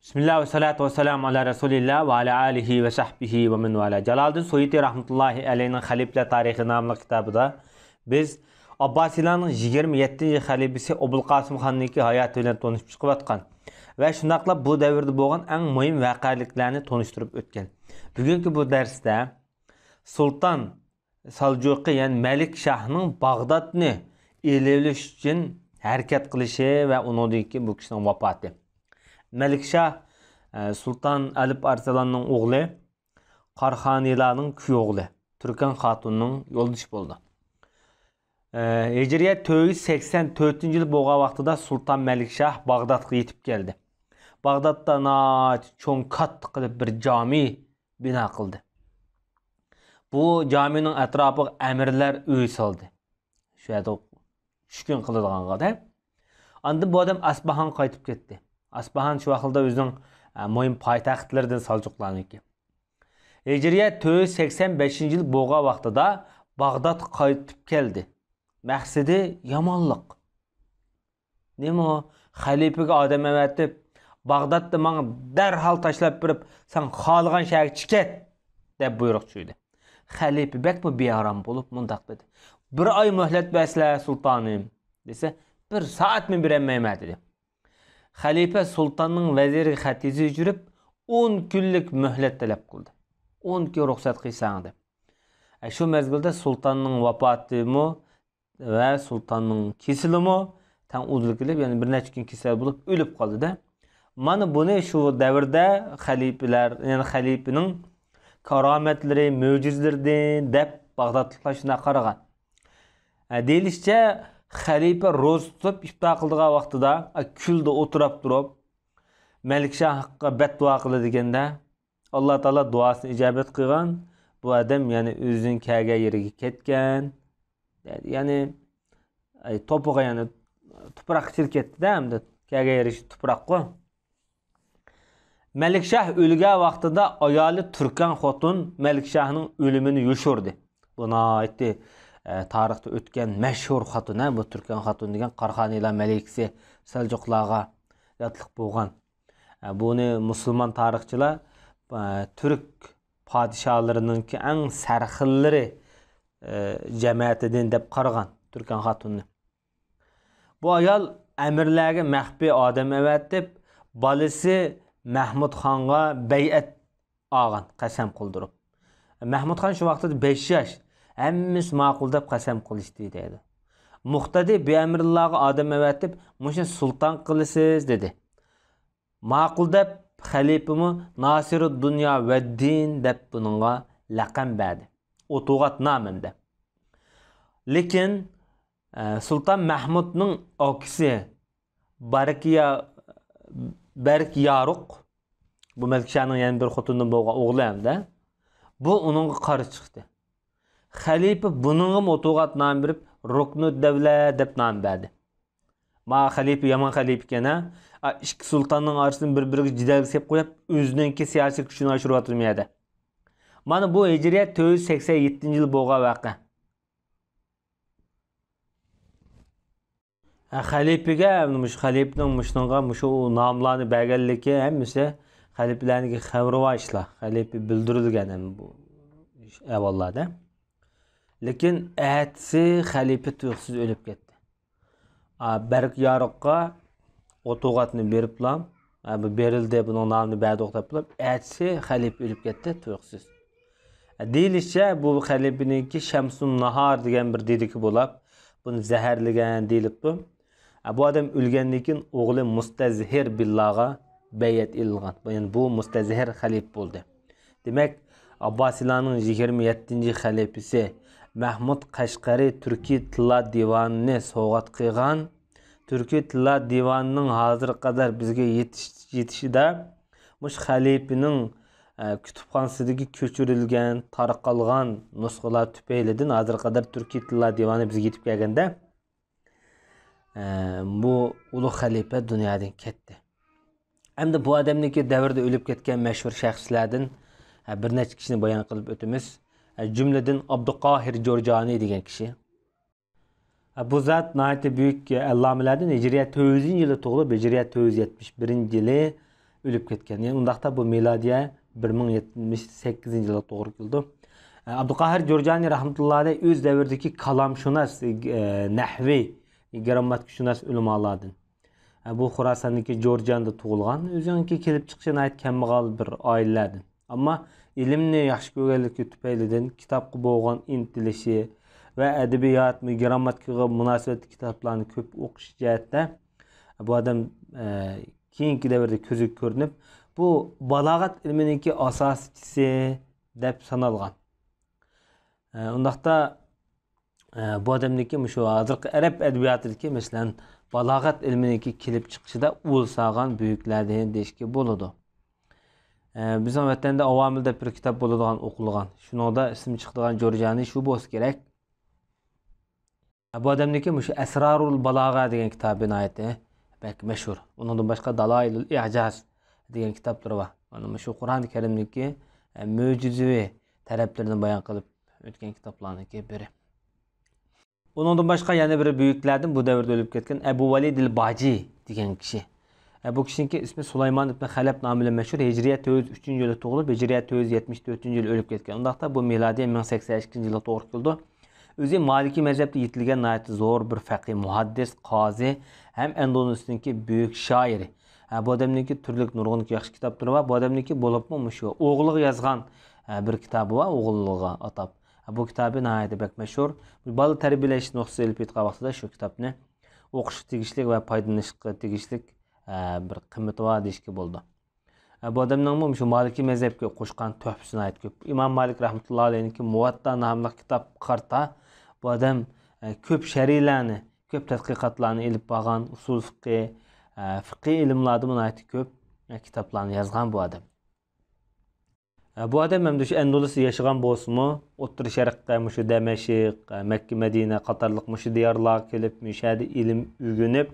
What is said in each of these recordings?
Bismillah ve salatu ve selamu ala Resulillah ve ala alihi ve sahbihi ve min vala. Celaleddin Suyuti rahmetullahi aleyhinin Halifler Tarihi namlı kitabıda biz Abbasilarning 27-ci xalifasi Abulqasim Xonniki hayatı bilan tanışıp chiqayotgan ve shundaqla bu davrda bo'lgan eng muhim voqealiklarni tanishtirib o'tgan. Bugungi bu darsda Sultan Saljuqi yani Malik Shahning Bag'dodni elesh uchun harakat qilishi va uningki bu kishining vafoti. Melikşah Sultan Alip Arslan'ın oğlu, Qarxanilarning kuyoğlu, Türkan Xatunning yo'ldoshi bo'ldi. Hicriyet 484-yil bo'lgan vaqtida Sultan Melikşah Bag'dodga yetib keldi. Bag'dodda cho'ng katta qilib bir cami bino qildi. Bu camining atrofiga amirlar uy soldi. Shu yerda tushkun qiladiganlarda. Endi bu odam Asbahan qaytib ketdi. Asbahan şu vaqtda o'zining muhim poytaxtlaridan Saljuqlarniki. Hicriyet 485-yil bo'lgan vaqtida Bag'dod qaytib keldi. Maqsadi yomonlik. Nima o? Xalifaga odam avatib, Bag'dodda menga darhol tashlab berib, sen xohlagan shaharga chiqet deb buyruq tushirdi. Xalifa bakmi bearam bo'lib mundaq dedi. Bir oy muhlat bersizlar sultonim desa, bir soatmi berolmayman dedi. Xalifa sultanning vaziri xatizi yurib 10 kunlik muhlat talab qildi. 10 kun ruxsat qilsang deb. Shu mezgilda sultanning vafotimi va sultanning kesilimi tan uzilib, ya'ni bir necha kun kasal bo'lib o'lib qoldi-da. Mana buni shu davrda xalifalar, ya'ni xalifaning karomatlari, mo'jizalari deb Bag'dodliklar shuna qaragan. Deyilishicha Xalifa roz tutib iftar qildigan vaqtida kulda o'tirib turib Melikshah haqqa beddua qildi deganda Alloh taolo duosini ijobat qilgan. Bu odam ya'ni o'zining kelgan yeriga ketgan. Ya'ni to'piga ya'ni tuproq ketdi-da, hamda kelgan yeri tuproqqa. Melikshah o'lgan vaqtida ayoli Turkan xotin Melikshahning o'limini yoshirdi. Buni aytdi tarixte ötken meşhur hatun bu Türkan hatun degan Qarxanilar malikasi Seljuqlarga yatliq bo'lgan. Buni musulmon tarixchilar Türk padişahlarınınki eng sarxillari jamiyatidan deb qaragan Türkan hatunni. Bu ayol amirlarga maxfiy odam avatib, balisi Mahmud Xonga bay'at olgan, qasam qildirib. Mahmud Xon shu vaqtda 5 yosh. Hemimiz ma'qul deb qasam qilishdi dedi. Muqtadi be'amrillarga odam avatib, "Mushu sulton qilasiz" dedi. Ma'qul deb xalifimi Nasirud Dunya va Din deb buningga laqam berdi. Otugat nomida. Lekin Sultan Mahmudning okisi Barkiyaruq bu Melikshahning yana bir xotinidan bo'lgan o'g'li hamda bu uningga qarshi chiqdi. Xalifa buningga otugat nom berib Ruknud davlat deb nom berdi. Ma xalifa yomon xalifa ekana, ikki sultonning orasini bir-biriga jidal sep qo'yib, o'zininki siyosiy kuchini oshirib Mana bu Hicriyet 487-yil bo'lgan voqea. Xalifaga, xalifaning mushunga shu nomlarni berganligi hammasi xalifalarning xabarva ishlar. Xalifa bildirilgan bu avvallarda. Lekin әтсі xalifa tuyuqsiz o'lib ketdi. Berk Yaruqqa otuğatını beriplam, bu berildi, bunun namını berdi oqtaplam, әтсі xalifa o'lib ketdi tuyuqsiz. Deyilishçe bu xalifaninki Şamsun Nahar degan bir dediki bo'lib, buni zaharlagan deyilib bu. Bu adam o'lgandan o'g'li Mustazhir billaga bayat ilgan. Yani bu Mustazhir xalifa bo'ldi. Demak, Abbasilarning 27-ci xalifasi Mahmud Qashqari Türkiy Tillar Divanini sovg'at qilgan. Türkiy Tillar Divanining hozir qadar bizga yetishida mush xalifaning kutubxonasidagi ko'chirilgan, tarqalgan nusxalar tufaylidan hozir qadar Türkiy Tillar Divani bizga yetib kelganda bu ulug' xalifa dunyodan ketdi. Hamda bu odamniki davrda o'lib ketgan mashhur shaxslardan bir necha kishini bayon qilib o'tamiz. Cümleden Abdülqahir Jorjani degan kishi. Bu zat nəhayət büyük əllamələrdən Hicriyet 400-cü ili tug'ilib, Hicriyet 471-ci ili ölüp ketken. Yani undaqda bu miladiye 1078 yıla doğru keldi. Abdülkahir Jurjani rahmetullahi aleyh öz devirdeki kalamşunas, nahvi, grammatikşunas ulamalardan. Bu Xorasandagi Jorjanda tug'ilgan, o'zininki kelib chiqishini ayt kambag'al bir oilalardan. Ammo ilmni yaxshi ko'rganligi tufaylidan kitobga bo'lgan intilishi va adabiyot, grammatikaga munosabatli kitoblarni ko'p o'qish jihatda bu odam keyingi davrda ko'zi ko'rinib, bu balog'at ilminiki asoschisi deb sanalgan. Undaqda bu odamniki shu hozirgi arab adabiyotidagi masalan balog'at ilminiki kelib chiqishida ulsag'an buyuklardan deyishga bo'ladi. Bizim vatanda avomil deb bir kitob bo'ladigan o'qilgan. Shuningda ismi chiqadigan Jurjani shu bo'lsa kerak. Bu odamniki shu Asrarul Balag'a degan kitobi nihoyatda mashhur. Undan boshqa Dalailul I'jaz degan kitoblar bor. Mana shu Qur'oni Karimniki mo'jizaviy taraflarini bayon qilib o'tgan kitoblarniki biri. Ondan başka yana bir büyüklerden bu devirde ölüp ketken Ebu Valid el-Baci degan kishi. Bu kishiniki ismi Sulayman ibn Halab nomli meşhur. Hicriye 3. yılı tug'ilib, Hicriye 74. yılı ölüp ketken. Undaqda bu miladiye 1082 yılı to'g'ri keldi. O'zi Maliki mezhebde yetilgan nayet zor bir faqih, muhaddis, qozi hem Endonus'taki büyük şairi. Bu adamniki turli nurg'un yaxshi kitoblar var. Bu adamniki bo'libmi shu o'g'liga yozgan bir kitobi var, o'g'liga atab. Bu kitabı nihayet pek meşhur. Balı terbiyeleş noktası elip etkiğe vaxtıda şu kitabını okuş tegişlik ve paydanışlık tegişlik bir kıymeti var deyişki oldu. Bu adamın şu Maliki mezhepke koşkan töhfüsüne ait köp. İmam Malik rahmetullahi aleyhinki Muvatta namlı kitap karta bu adam köp şerilerini, köp tədqiqatlarını elip bağan, usul fıkhi ilimlerine ait köp kitaplarını yazgan bu adam. Bu adam hem de şu Endülüs'te yaşayan bolsunmu, O'rta Sharqqa şu Damashq, Mekke, Medine qatorliq şu diyarlarga kelib, müşahidi ilim o'rganib,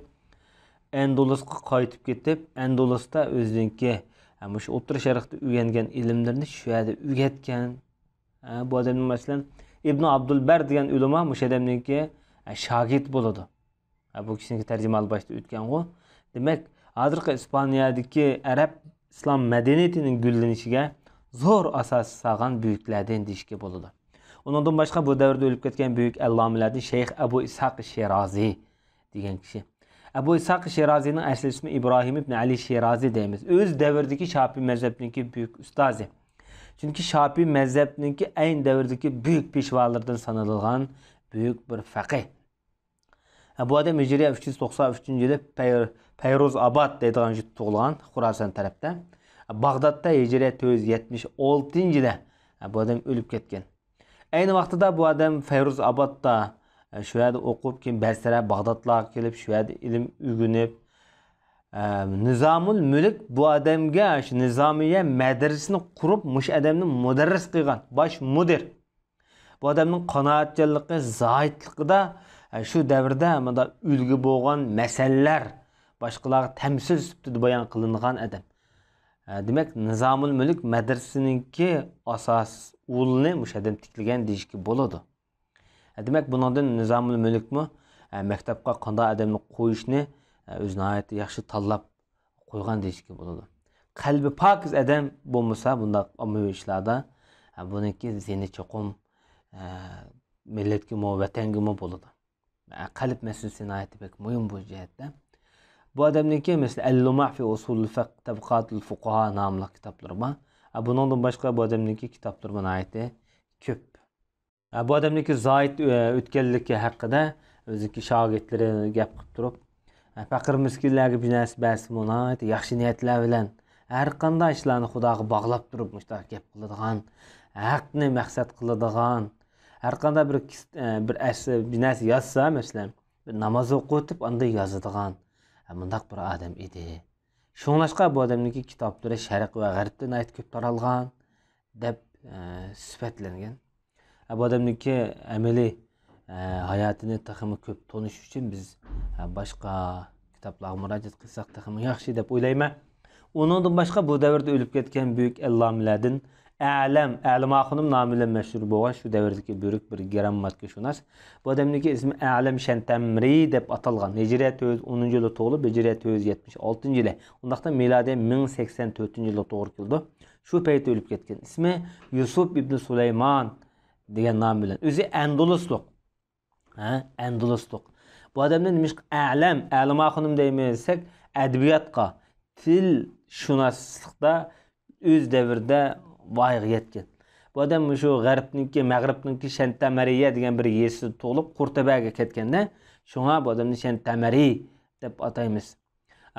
Endülüs'ga qaytib ketib, Endülüs'ta o'ziniki şu O'rta Sharqda o'rgangan ilmlarni shu yerda o'rgatgan. Bu adamning masalan Ibn Abdulbar degan ulamo shu adamniki shogird bo'ladi. Bu kishiniki tarjimali boshda o'tgan go. Demak, hozirgi Ispaniyadagi arab islom madaniyatining gullanishiga zor asas sağan büyüklerden deyishga bo'ladi. Ondan başka bu davrda ölüp ketken büyük allamilerden Şeyh Ebu İshaq Şirazi degan kishi. Ebu İshaq Şirazi'nin asli ismi İbrahim ibn Ali Şirazi deymiz. Öz davrdagi Şafii mezhebiniki büyük ustazi. Çünkü Şafii mezhebiniki aynı davrdagi büyük peshvolardan sanılgan büyük bir faqih. Bu adam Hicriye 393 yılı Peyruz Abad deydigan yurtda tug'ilgan, Xorasan tarafda. Bag'dodda Hicriye 476 yılı bu adam ölüp ketken. Aynı vaqtida bu adam Feyruz Abadda şu yerda o'qib, keyin Basra, Bag'dodlarga kelib, şu yerda ilm o'rganib, Nizamul Mulk bu adamga shu Nizamiya madrasasini qurib, mush adamni mudarris qilgan, bosh mudir. Bu adamning qanoatchanligi, zoidligida shu davrda mana ulgu bo'lgan masalalar boshqalarga tamsil sifatida bayon qilingan adam. Demek Nizamul Mulk madrasasininki asas ulni mush adam tikilgan deyishga bo'ladi. Demek bundan Nizamul Mulkmi maktabga qanday adamni qo'yishni o'zini hayotda yaxshi tanlab qo'ygan deyishga bo'ladi. Qalbi pokiz adam bo'lmasa bunda ommaviy ishlarda buniki zeni cho'qim millatga mo vatanga mo bo'ladi. Qalb masalasi hayotda pek muhim bu jihatda. Bu adamniki mesela El-Lumah fi Usul Fiqh Tabaqatul Fuqaha namlı kitaplar var. Bundan başka bu adamniki kitaplar bana ait köp. Bu adamniki zayid o'tganligi haqida o'ziki shogirdlari gap qilib turib, faqir miskinlarga munosabat munoat, yaxshi niyatlar bilan har qanday ishlarni Xudoga bog'lab turib, mushtaq gap qiladigan, haqni maqsad qiladigan, har qanday bir narsa yozsa, masalan, namoz o'qitib, unda yozadigan mundaq bir adam edi. Shunlashqa bu adamniki kitoblari Sharq va G'arbdan aytib ko'p taralgan deb sifatlangan. Bu adamniki amaliy hayotini taxmi ko'p tonish uchun biz boshqa kitoblarga murojaat qilsak taxmi yaxshi deb o'ylayman. Undan boshqa bu davrda o'lib ketgan buyuk allamilardan A'lam Axunum namı bilan məşhur bolğan şu dövrdəki böyük bir grammatikaşünas. Bu adamdakı ismi A'lam Şentemri deb atalğan. Hicret 10-cu ildə doğulub, Hicret 176-cı ildə. Ondaqda miladi 1084-cü ildə doğru keldi. Şu paytda ölüb ketgan. İsmi Yusuf ibn Süleyman degan nam bilan. Özü Andalusluq. Andalusluq. Bu adamdan demiş A'lam Axunum deymesek ədəbiyyatqa, til şunaslıqda öz dövrdə vayığı yetken. Bu adam şu Məğribninki Şentemeriye degan bir yesi tolup Qurtabaga ketkende. Şuna bu adamni Şentemeri deb ataymiz.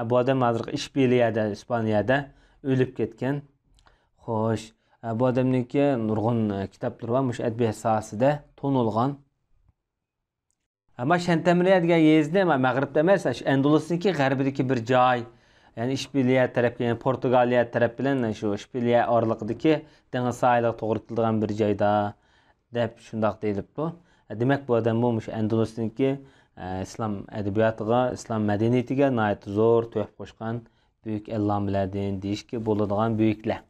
Bu adam hazır İşbirliyada, İspaniyada ölüp ketken. Xoş. Bu adamninki nurgun kitapları var. Muş ədəbiyyat sahasida tonulğan. Ama Şentemeriye degan yezdi Məğribdə emas, Andalusniki Qərbidəki bir joy. Yani İşbirliği tarafı, yani Portugaliya tarafı bilen şu İşbirliği aralıqdaki deniz sahiliga to'g'ri keladigan bir joyda deb shundoq deyilibdi. Demak bu odam bo'lmuş Andalusniki islom adabiyatiga, islom madaniyatiga nihoyat zo'r to'hfa qo'shgan buyuk allomalardan deyishga bo'ladigan buyuklar.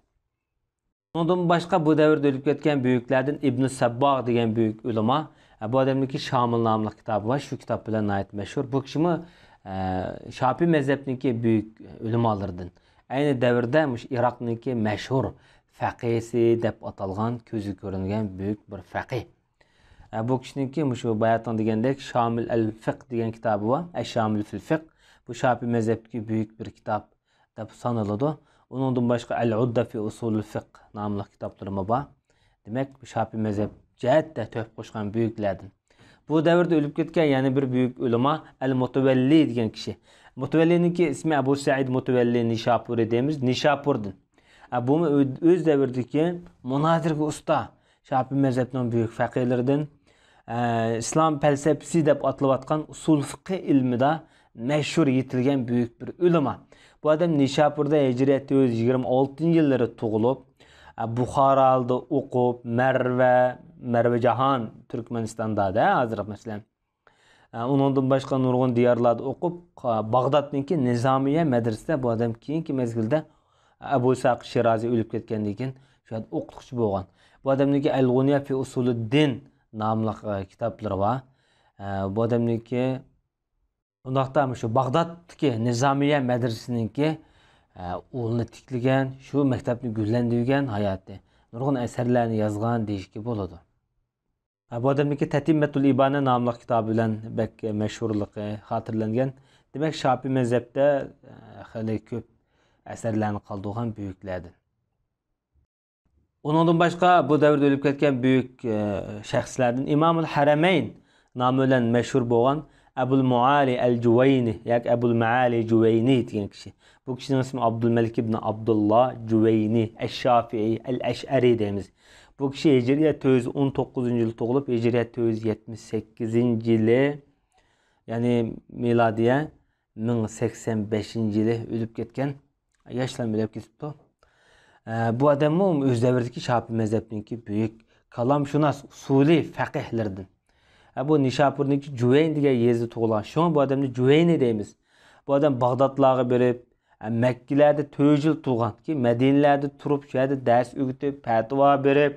Ondan başqa bu davrda o'lib ketgan buyuklardan Ibn Sabbagh degan buyuk ulamo. Bu odamniki Şamil nomli kitobi var. Shu kitob bilan nihoyat mashhur. Bu kishimi Şafi mezhebniki büyük ulamolardan. Aynı davrda Iroqniki mashhur faqihsi deb atalgan, ko'zi ko'ringan büyük bir faqih. Bu kishiniki shu bayatdan degandek Şamil al-Fiqh degan kitobi var. Şamil fil-Fiqh. Bu Şafi mezhebniki büyük bir kitap deb sanaladi. Ondan başqa Al-Udda fi usulul fiqh nomli kitoblarım var. Demak, Şafi mezheb jihatda to'hfa qo'shgan buyuklardan. Bu davrda ölüp ketgan yani bir büyük ulama El-Mutevelli degan kishi. Mutevelli'ninki ismi Abu Said Mutevelli Nishapuri deymiz. Nishapurdan. Bu öz davrdagi munozirga usta. Şafi mezhebining büyük faqihlardan islom falsafasi deb atılayotgan usul fiqh ilmida mashhur yetilgan büyük bir ulama. Bu adam Nishapurda Hicret 126-yillarda tug'ilib, Buxoroda o'qib, Merve Jahan Türkmenistan'da da hazır mesela. Ondan başqa nurgun diyarlarda o'qib, Bag'dodniki Nizamiye medresesida bu adam keyingi mezgilda Abu Saq Shirazi o'lib ketgandan keyin shu yerda o'qituvchi bo'lgan. Bu adamniki Al-Ghunya fi Usuluddin nomli kitoblari bor. Bu adamniki undaqda shu Bag'doddagi Nizamiye medresesiniki o'lni tikligan, shu maktabni gullandirgan hayoti. Nurgun asarlarni yozgan deyishga bo'ladi. Bu adamniki Tatimmetul İbane namlı kitabı bilen bek meşhurluğu hatırlangan. Demek Şafi mezhepte hali köp eserlerini kaldırgan büyüklerden. Ondan başka bu devirde ölüp ketken büyük şəxslərdən İmamul Harameyn namı bilen meşhur boğan Ebul Muali el-Cüveyni, yak Ebul Maali Cüveyni degan kishi. Bu kişinin ismi Abdülmelik ibn Abdullah Cüveyni Eş-Şafii el-Eş'ari deymiz. Bu kişi Hicret 119-cu il doğulub, Hicret 178-ci ili, yani miladiye 1085-ci ili ölüb ketken, yaşlan ölüb ketibdi. Bu adamın öz dövründeki Şafi mezhebindeki büyük kalamşunas, usuli faqihlerden. Bu Nishapur'daki Cüveyn degan yezdi tug'ilgan. Şuna bu adamni Cüveyni deymiz. Bu adam Bag'dodlarga berib, Mekke'lerde 4 yil tug'ilgan ki Medine'lerde turib, shu yerda dars o'qitib, fatvo berib,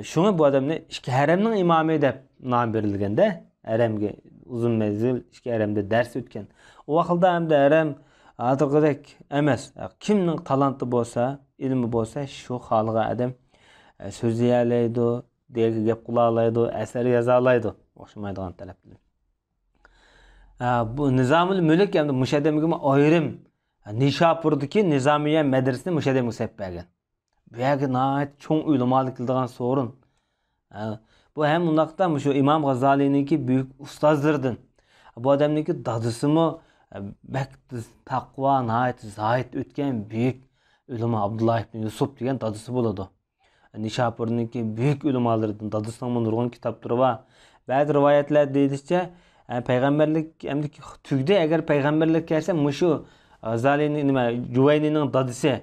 şuna bu adamni ikki haramning imomi deb nom berilganda, haramga uzun mezgil ikki haramda dars o'tgan. O vaqtda hamda haram hozirgidek emas. Kimning talanti bo'lsa, ilmi bo'lsa, shu xalqqa adam so'zlay oladi, degi gap qila oladi, asar yoza oladi. O'xshamaydigan talablar. Bu Nizamul Mulk hamda mushadamiga ayrim Nishapurdagi Nizamiye medresesini mushadamiga seppagan. Bu yerga nihoyat cho'ng ulamolik qiladigan sorun. Bu hem undaqda şu İmam G'azalininki büyük ustozlardan. Bu adamniki dadisimi bak taqvo nihoyat zoid o'tgan büyük ulamo Abdullah ibn Yusuf degan dadisi bo'ladi. Nishapurninki büyük ulamolardan dadisining nurg'un kitoblari bor. Ba'zi rivoyatlar deyishicha payg'ambarlik hamda tugdi agar payg'ambarlik kelsa mushu G'azalining nima Juvaynining dadisi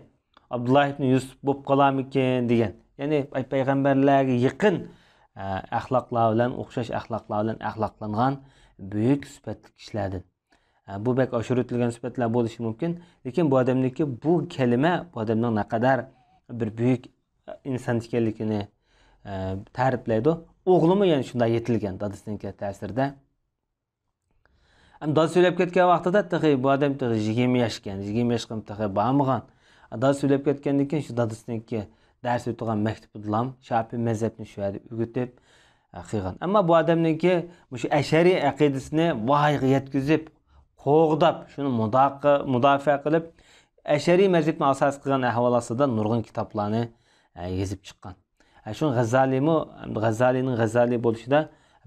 Abdullah ibn Yusuf bo'lib qolarmikin degan. Ya'ni payg'ambarlarga yaqin axloqlar bilan o'xshash axloqlar bilan axloqlangan büyük sifatli kishilardan. Bu bek aşırı etilgan sifatlar bo'lishi mumkin, lekin bu odamniki bu kelime bu odamning naqadar bir büyük insan ekanligini ta'riflaydi. O'g'limi yana shunday yetilgan dadasining ta'sirida. Dad söylep ketken vaqtida tig'i bu adam tig'i 20 yaşken, 20 yaşkan tig'i bağmıgan. Dad söylep ketkendan keyin shu dadasininki ders o'tigan maktabidlam Shafiy mazhabini shu yerda o'rgatib qilgan. Ammo bu odamninki shu ashariy aqidasini voyaga yetkazib, qo'g'dab, shuni mudofaa qilib, ashariy mazhabni asos qilgan ahvol ostida nurg'un kitoblarni yozib chiqqan. Shu G'azalining G'azali bo'lishida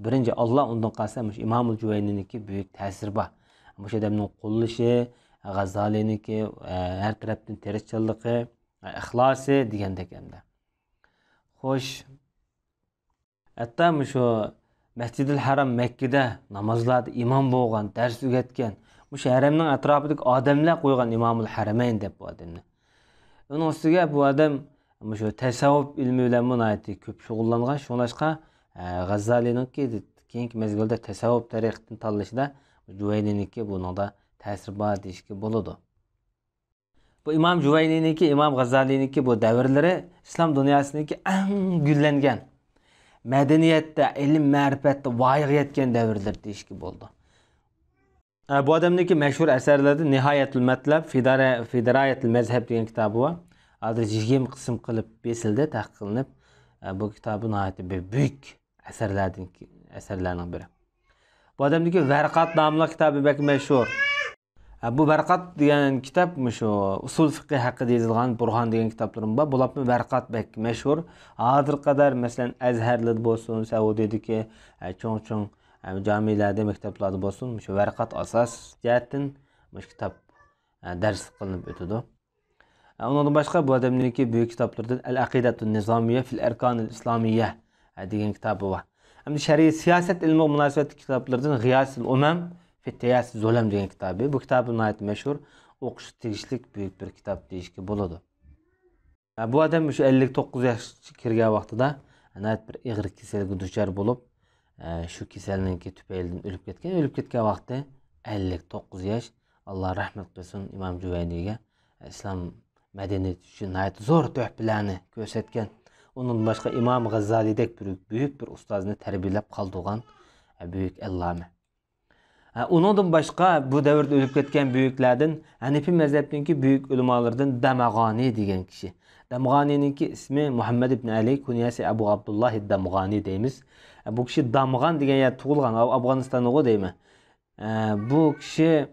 birinci Allah ondan kalsa İmam-ı Cüveyni'ninki büyük tesir var. Bu adamın qo'llashi, G'azali'ninki her taraftan tercihçılığı, ihlası degandek hamda. Xo'sh, hatta şu Mescid-i Haram Mekke'de namazlarda imam bo'lgan, ders o'rgatgan, shu haramning atrofidagi odamlar qo'ygan Imomul Haramayn deb bu odamni. Uning ustiga bu odam shu tasavvuf ilmi bilan munoyati ko'p shug'ullangan, shunlashqa G'azalininki keyingi mezgilda tasavvuf tariqatini tanlashda Juvaynininki buningda ta'sir bor deyishga bo'ladi. Bu İmam Juvaynininki, İmam G'azalininki bu davrlari islom dunyosidagi eng gullangan, madaniyatda, ilm, ma'rifatda voyaga yetgan davrlar deyishga bo'ladi. Bu odamninki mashhur asarlarida Nihoyatul Matlab, Fidarayatul Mazhab degan kitobi bor. Hozir 20 qism qilib besildi, tahqiqlanib. Bu kitabın ayeti bir büyük eserlerden biri. Bu adamdaki Verkat namlı kitabı pek meşhur. Bu Verkat diyen kitap şu usul fıkhi hakkında yazılgan Burhan diyen kitaplarım var. Bu lapın Verkat pek meşhur. Adır kadar mesela Ezher'li bolsun, Saudi'deki çoğun camilerde, mekteplarda bolsun. Şu Verkat asas cihetten kitap ders kılınıp ötüdü. Ondan başka bu adamınki büyük kitaplardan El-Akidatun Nizamiye fil Erkanil İslamiye degan kitabı var. Hem de şer'i siyaset ilmi münasebet kitaplardan Gıyasul Umam fi Teyassi Zulem degan kitabı. Bu kitabı nayet meşhur, okuş tegishlik büyük bir kitap deyishga bo'ladi. Bu adam şu 59 yaşga kirgan vaqtida nayet bir ig'ir kasalga duchor bo'lib, shu kasalninki tufaylidan o'lib ketgan vaqti 59 yaş. Allah rahmet qilsin İmam Juvayniga, islom medeniyet için zor töhbelerini gösterken, onun başka İmam G'azali'dek büyük bir ustazını terbiyelep kaldırgan büyük allame. Ondan başka bu devirde ölüp ketken büyüklerden Hanefi mezhebindeki büyük ulemalardan Damagani degan kişi. Damagani'ninki ismi Muhammed ibn Ali, kunyasi Abu Abdullah Damagani deymiz. Bu kişi Damgan degan yer tug'ilgan, Afg'onistonda deymi. Bu kişi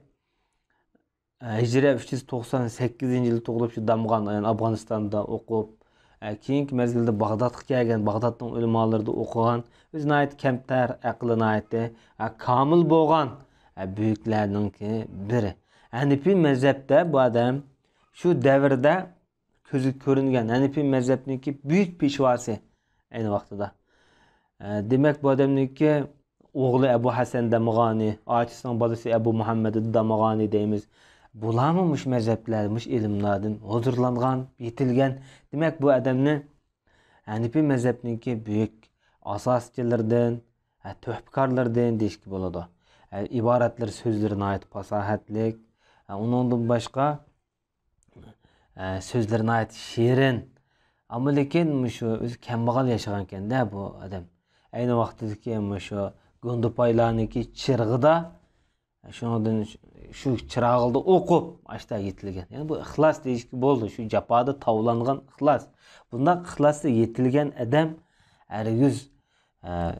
Hicri 398 yılı tug'ilib shu Damgan, yani Afg'onistonda o'qib, keyingi mezgilda Bag'dodga kelgan, Bag'dodning ulamalarida o'qigan, o'zini ayt kamtar, aqlini aytdi, komil bo'lgan büyüklerning biri. Hanefi mezhebda bu adam shu davrda ko'zi ko'ringan Hanefi mezhebiniki büyük peshvosi ayni vaqtida. Demak bu adamniki o'g'li Abu Hasan Damagani, ochisining bolasi Abu Muhammad Damagani deymiz. Bularmış mezheplermiş ilimlerden huzurlangan, yetilgen. Demek bu adamni Hanefi mezhebiniki büyük asasçılardan, töhbkarlardan deyishga bo'ladi. İbaretler sözlerine ait fasahatlik, ondan başka sözlerine ait şiirin. Ama lekin şu kambag'al yaşagan da bu adam. Aynı vaqtdagi şu Gondopaylarniki chirg'ida shundan shu chirog'ida o'qib ashta yetilgan. Yani bu ixlos deyishga bo'ldi. Shu jafoda tavlangan ixlos. Bundan ixlosga yetilgan adam hargiz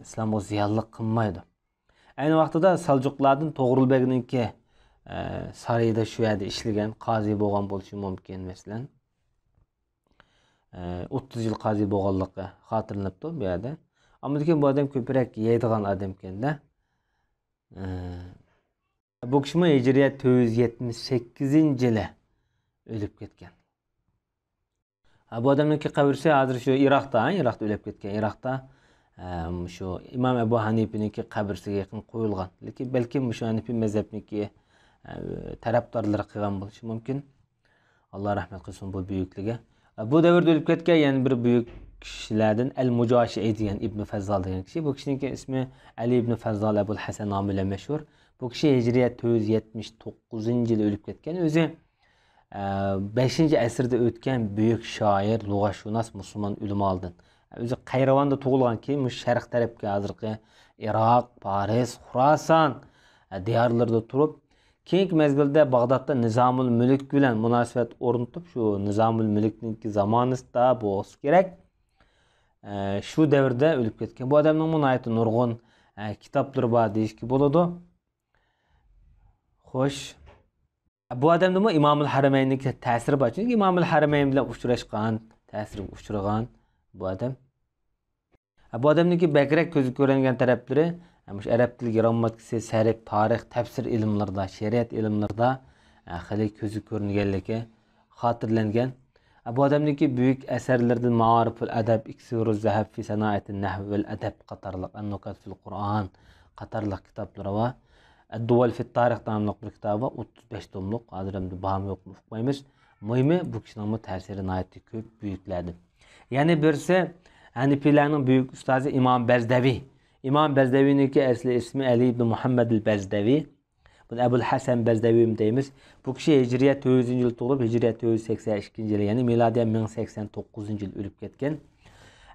islomga ziyonlik qilmaydi. Ayni vaqtida Saljuqlardan To'g'rilbekninki sarayda shu yerda ishlagan, qozi bo'lgan bo'lishi mumkin masalan. 30 yil qozi bo'lganligi xotirlanibdi bu yerda. Ammo lekin bu odam ko'proq yeydigan odam ekanda. Bu kishi Hijriyat 478-yili o'lib ketgan. Bu odamning qabrisi hozir shu Iroqda o'lib ketgan. Iroqda şu İmam Ebu Hanife'ninki qabrisiga yaqin qo'yilgan. Lekin balkim shu Hanefi mezhebiniki tarafdorlari qilgan bo'lishi mumkin. Alloh rahmat qilsin bu buyukligiga. Bu davrda o'lib ketgan yana bir buyuk kishilardan Al-Mujashi degan Ibn Fazzal degan kishi. Bu kishining ismi Ali ibn Fazzal Abul Hasan nomi bilan mashhur. Bu kishi Hijriyat 479-yili o'lib ketgan. O'zi 5. asrda o'tgan büyük şair, lug'atshunos, musulmon ilm oldi. O'zi Qayravonda tug'ilgan, keyin bu sharq tarafga hozirgi Iroq, Paris, Xuroson diyorlarida turib, keyingi mezgilda Bag'dodda Nizomul Mulk bilan munosabat o'rnatib, shu Nizomul Mulkning zamonasida bo'lsa kerak. Shu davrda o'lib ketgan. Bu odamning munoyati nurg'un kitoblari bor deyishga bo'ladi. Xo'sh, bu odamda mı İmamul Haramaynning ta'siri bor. Chunki İmamul Haramayn bilan uchrashgan, ta'siriga uchragan bu odam. Bu odamniki bakrak ko'zi ko'ringan taraflari, shu arab tili, grammatikasi, sarf, tarix, tafsir ilmlarida, shariat ilmlarida xili ko'zi ko'ringanligi xotirlangan. Bu odamniki büyük eserlerden Ma'ariful Adab, İksiruz Zahab fi Sanaetin Nahv vel Adab qatarlıq, An-Nukat fil Kur'an qatarlıq kitapları var. Duval fit Tarix namlıq bir kitabı 35 tomluq. Hazırımda baham yok mu uqmaymiz. Mühimi bu kişinin təsiri nəhayətli köp büyüklerdi. Yani birisi Hanifilerinin büyük ustazı İmam Bezdevi. İmam Bezdevi'nin asli ismi Ali ibn Muhammed el-Bezdevi. Bunu Ebul Hasan Bezdevi deyimiz. Bu kişi Hicriye 900 yıl doğup Hicriye 982 yıl, yani miladiye 1089 yıl ölüp ketken.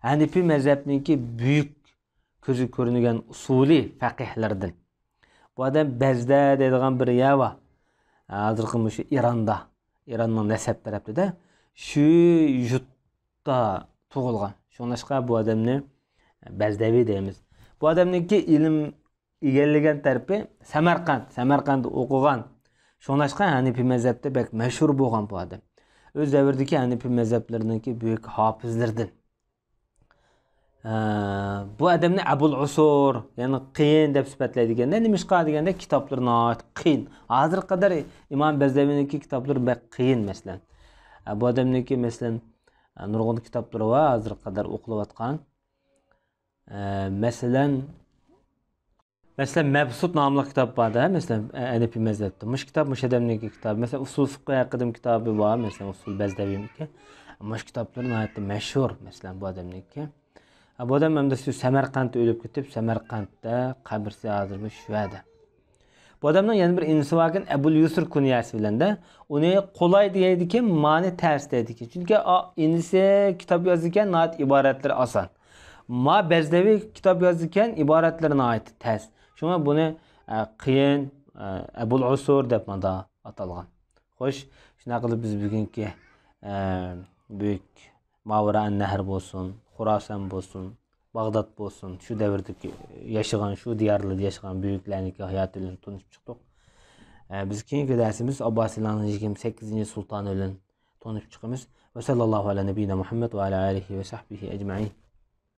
Hanifi mezhebinki büyük közü görüngen usuli fakihlerden. Bu adam Bezde dediğin bir yer var. Hazırkı şu İran'da. İran'ın nesep tarafı da. Şu yurtta tuğulgan. Şunlaşka bu adamını Bezdevi deyimiz. Bu adamınki ilim egelligen tarafı Samarqand okugan. Şunlaşka Hanifi mezhepte bek meşhur bolgan bu adam. Öz devirdeki Hanifi mezheplerindeki büyük hafizlerden. Bu adamni Abul Usur, yani qiyin deb sifatlaydigan. Nimishqa deganda kitoblarni qiyin. Hozir qadar İmam Bezdevi'ninki kitoblar bek qiyin mesela. Bu adamniki mesela nurg'un kitoblari var, hozir qadar o'qilayotgan. Mesela Mebsut namlı kitap var da, mesela Hanifi mezhepte. Muş kitap, muş adamniki kitap. Mesela Usul Fıkıh hakkında kitabı var, mesela Usul Bezdevi'ninki. Muş kitapları nihayetinde meşhur, mesela bu adamniki. Bu adam hem de şu Samarqand'da ölüp gidip, Samarqand'da kabirsi hazırmış şu adam. Bu adamdan yani bir inisi varken Ebul Yusur kunyası bilen de onu kolay diyeydi ki mani ters dedi ki. Çünkü inisi kitap yazırken nihayet ibaretleri asan. Ma Bezdevi kitap yazırken ibaretlerine ait ters. Şuna bunu qiyin Ebul Usur deb da atalgan. Xo'sh, shuna qilib biz bugünkü büyük Mavra Nehir bolsun, Xurasan bolsun, Bag'dod bolsun, şu devirdeki yaşayan, şu diyarlarda yaşayan büyüklerdeki hayatıyla tanışıp çıktık. Biz keyingi dersimiz Abbasilerin 28. sultanı ile tanışıp çıkıyoruz. Ve sallallahu ala nebiyyina Muhammed ve ala alihi ve sahbihi ecma'in.